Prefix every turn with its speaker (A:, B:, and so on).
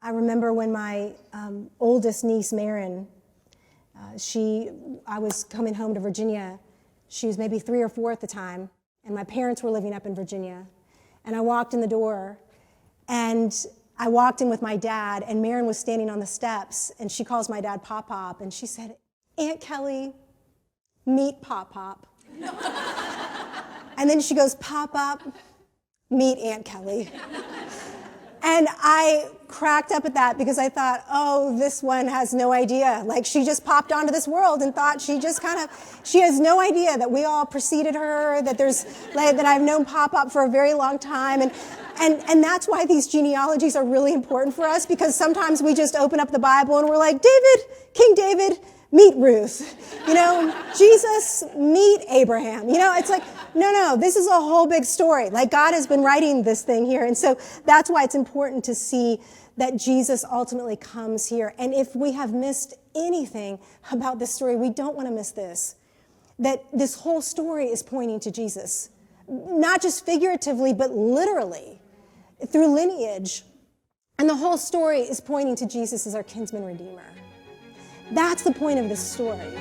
A: I remember when my oldest niece, Marin, I was coming home to Virginia. She was maybe 3 or 4 at the time, and my parents were living up in Virginia. And I walked in the door, and I walked in with my dad, and Marin was standing on the steps, and she calls my dad Pop-Pop, and she said, "Aunt Kelly, meet Pop-Pop." And then she goes, "Pop-Pop, meet Aunt Kelly." And I cracked up at that because I thought, oh, this one has no idea. Like, she just popped onto this world and thought she has no idea that we all preceded her, that that I've known Pop-Pop for a very long time. And that's why these genealogies are really important for us, because sometimes we just open up the Bible and we're like, King David, meet Ruth. Jesus, meet Abraham. It's like, no, this is a whole big story. Like, God has been writing this thing here. And so that's why it's important to see that Jesus ultimately comes here. And if we have missed anything about this story, we don't want to miss this. That this whole story is pointing to Jesus. Not just figuratively, but literally, through lineage. And the whole story is pointing to Jesus as our kinsman redeemer. That's the point of this story.